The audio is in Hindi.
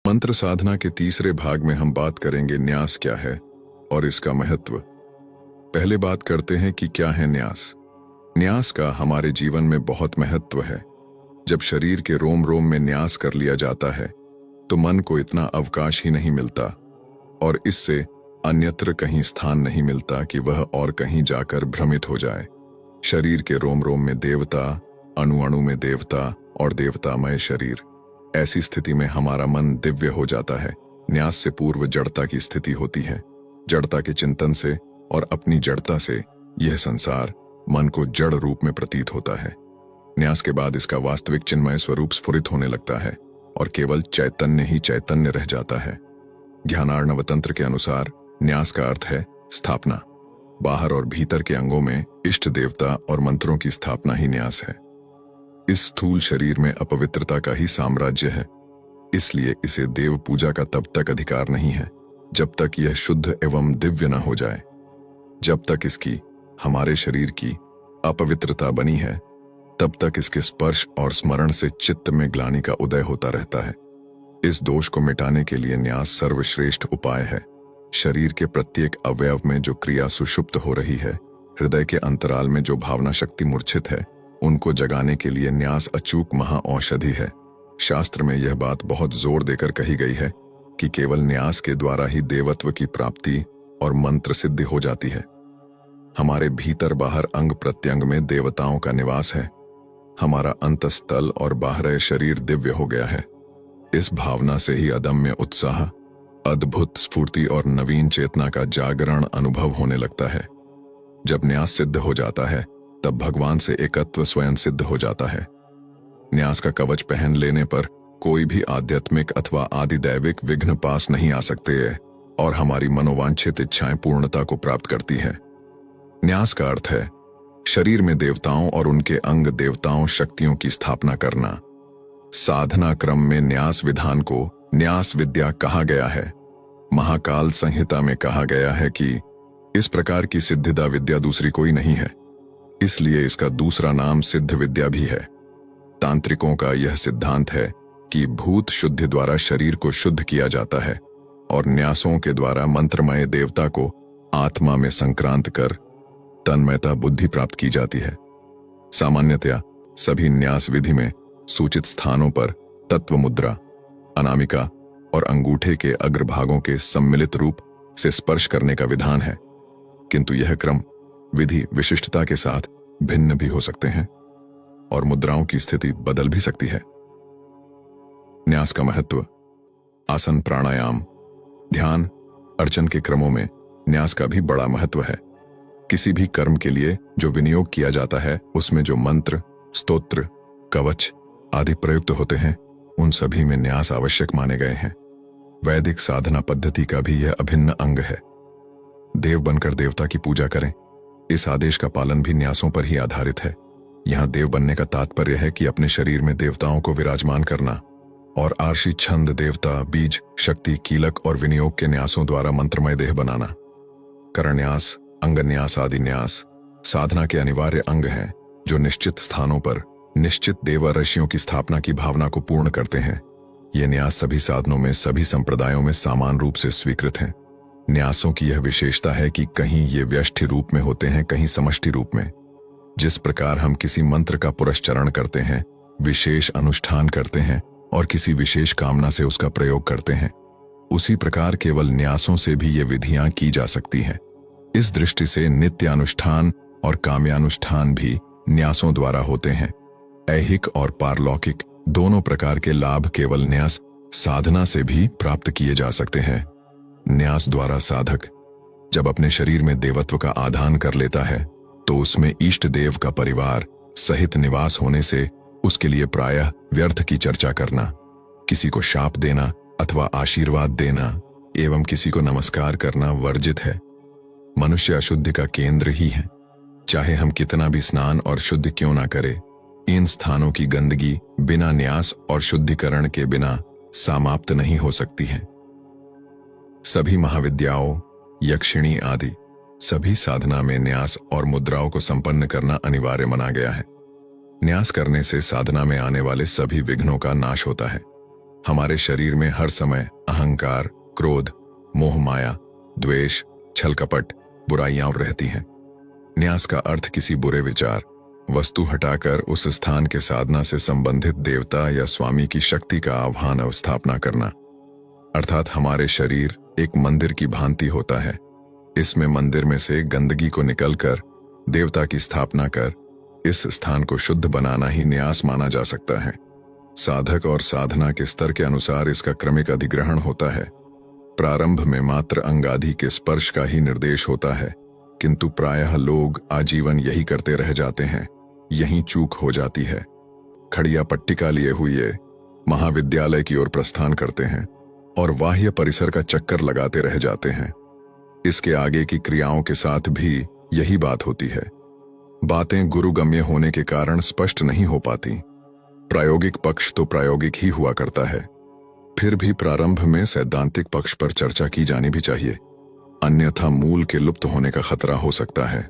मंत्र साधना के तीसरे भाग में हम बात करेंगे न्यास क्या है और इसका महत्व। पहले बात करते हैं कि क्या है न्यास। न्यास का हमारे जीवन में बहुत महत्व है। जब शरीर के रोम रोम में न्यास कर लिया जाता है तो मन को इतना अवकाश ही नहीं मिलता और इससे अन्यत्र कहीं स्थान नहीं मिलता कि वह और कहीं जाकर भ्रमित हो जाए। शरीर के रोम रोम में देवता, अणु अणु में देवता और देवतामय शरीर, ऐसी स्थिति में हमारा मन दिव्य हो जाता है। न्यास से पूर्व जड़ता की स्थिति होती है। जड़ता के चिंतन से और अपनी जड़ता से यह संसार मन को जड़ रूप में प्रतीत होता है। न्यास के बाद इसका वास्तविक चिन्मय स्वरूप स्फुरित होने लगता है और केवल चैतन्य ही चैतन्य रह जाता है। ज्ञानार्णव तंत्र के अनुसार न्यास का अर्थ है स्थापना। बाहर और भीतर के अंगों में इष्ट देवता और मंत्रों की स्थापना ही न्यास है। इस स्थूल शरीर में अपवित्रता का ही साम्राज्य है, इसलिए इसे देव पूजा का तब तक अधिकार नहीं है जब तक यह शुद्ध एवं दिव्य न हो जाए। जब तक इसकी, हमारे शरीर की अपवित्रता बनी है, तब तक इसके स्पर्श और स्मरण से चित्त में ग्लानि का उदय होता रहता है। इस दोष को मिटाने के लिए न्यास सर्वश्रेष्ठ उपाय है। शरीर के प्रत्येक अवयव में जो क्रिया सुषुप्त हो रही है, हृदय के अंतराल में जो भावना शक्ति मूर्छित है, उनको जगाने के लिए न्यास अचूक महाऔषधि है। शास्त्र में यह बात बहुत जोर देकर कही गई है कि केवल न्यास के द्वारा ही देवत्व की प्राप्ति और मंत्र सिद्धि हो जाती है। हमारे भीतर बाहर अंग प्रत्यंग में देवताओं का निवास है। हमारा अंतस्थल और बाहर शरीर दिव्य हो गया है। इस भावना से ही अदम्य उत्साह, अद्भुत स्फूर्ति और नवीन चेतना का जागरण अनुभव होने लगता है। जब न्यास सिद्ध हो जाता है तब भगवान से एकत्व स्वयं सिद्ध हो जाता है। न्यास का कवच पहन लेने पर कोई भी आध्यात्मिक अथवा आदिदैविक विघ्न पास नहीं आ सकते हैं और हमारी मनोवांछित इच्छाएं पूर्णता को प्राप्त करती है। न्यास का अर्थ है शरीर में देवताओं और उनके अंग देवताओं शक्तियों की स्थापना करना। साधना क्रम में न्यास विधान को न्यास विद्या कहा गया है। महाकाल संहिता में कहा गया है कि इस प्रकार की सिद्धिदा विद्या दूसरी कोई नहीं है, इसलिए इसका दूसरा नाम सिद्ध विद्या भी है। तांत्रिकों का यह सिद्धांत है कि भूत शुद्धि द्वारा शरीर को शुद्ध किया जाता है और न्यासों के द्वारा मंत्रमय देवता को आत्मा में संक्रांत कर तन्मयता बुद्धि प्राप्त की जाती है। सामान्यतया सभी न्यास विधि में सूचित स्थानों पर तत्व मुद्रा, अनामिका और अंगूठे के अग्रभागों के सम्मिलित रूप से स्पर्श करने का विधान है, किंतु यह क्रम विधि विशिष्टता के साथ भिन्न भी हो सकते हैं और मुद्राओं की स्थिति बदल भी सकती है। न्यास का महत्व। आसन, प्राणायाम, ध्यान, अर्चन के क्रमों में न्यास का भी बड़ा महत्व है। किसी भी कर्म के लिए जो विनियोग किया जाता है उसमें जो मंत्र, स्तोत्र, कवच आदि प्रयुक्त होते हैं, उन सभी में न्यास आवश्यक माने गए हैं। वैदिक साधना पद्धति का भी यह अभिन्न अंग है। देव बनकर देवता की पूजा करें, इस आदेश का पालन भी न्यासों पर ही आधारित है। यहाँ देव बनने का तात्पर्य है कि अपने शरीर में देवताओं को विराजमान करना और आर्षि, छंद, देवता, बीज, शक्ति, कीलक और विनियोग के न्यासों द्वारा मंत्रमय देह बनाना। करन्यास, अंगन्यास आदि न्यास साधना के अनिवार्य अंग हैं जो निश्चित स्थानों पर निश्चित देव ऋषियों की स्थापना की भावना को पूर्ण करते हैं। ये न्यास सभी साधनों में, सभी संप्रदायों में समान रूप से स्वीकृत हैं। न्यासों की यह विशेषता है कि कहीं ये व्यष्टि रूप में होते हैं, कहीं समष्टि रूप में। जिस प्रकार हम किसी मंत्र का पुरस्चरण करते हैं, विशेष अनुष्ठान करते हैं और किसी विशेष कामना से उसका प्रयोग करते हैं, उसी प्रकार केवल न्यासों से भी ये विधियां की जा सकती हैं। इस दृष्टि से नित्यानुष्ठान और काम्यानुष्ठान भी न्यासों द्वारा होते हैं। ऐहिक और पारलौकिक दोनों प्रकार के लाभ केवल न्यास साधना से भी प्राप्त किए जा सकते हैं। न्यास द्वारा साधक जब अपने शरीर में देवत्व का आधान कर लेता है तो उसमें इष्ट देव का परिवार सहित निवास होने से उसके लिए प्रायः व्यर्थ की चर्चा करना, किसी को शाप देना अथवा आशीर्वाद देना एवं किसी को नमस्कार करना वर्जित है। मनुष्य अशुद्धि का केंद्र ही है। चाहे हम कितना भी स्नान और शुद्ध क्यों ना करें, इन स्थानों की गंदगी बिना न्यास और शुद्धिकरण के बिना समाप्त नहीं हो सकती है। सभी महाविद्याओं, यक्षिणी आदि सभी साधना में न्यास और मुद्राओं को संपन्न करना अनिवार्य माना गया है। न्यास करने से साधना में आने वाले सभी विघ्नों का नाश होता है। हमारे शरीर में हर समय अहंकार, क्रोध, मोह माया, द्वेष, छल कपट, बुराइयां रहती हैं। न्यास का अर्थ किसी बुरे विचार, वस्तु हटाकर उस स्थान के साधना से संबंधित देवता या स्वामी की शक्ति का आह्वान और स्थापना करना। अर्थात हमारे शरीर एक मंदिर की भांति होता है। इसमें मंदिर में से गंदगी को निकलकर देवता की स्थापना कर इस स्थान को शुद्ध बनाना ही न्यास माना जा सकता है। साधक और साधना के स्तर के अनुसार इसका क्रमिक अधिग्रहण होता है। प्रारंभ में मात्र अंगादि के स्पर्श का ही निर्देश होता है, किंतु प्रायः लोग आजीवन यही करते रह जाते हैं। यहीं चूक हो जाती है। खड़िया पट्टिका लिए हुए महाविद्यालय की ओर प्रस्थान करते हैं और बाह्य परिसर का चक्कर लगाते रह जाते हैं। इसके आगे की क्रियाओं के साथ भी यही बात होती है। बातें गुरुगम्य होने के कारण स्पष्ट नहीं हो पाती। प्रायोगिक पक्ष तो प्रायोगिक ही हुआ करता है। फिर भी प्रारंभ में सैद्धांतिक पक्ष पर चर्चा की जानी भी चाहिए, अन्यथा मूल के लुप्त होने का खतरा हो सकता है।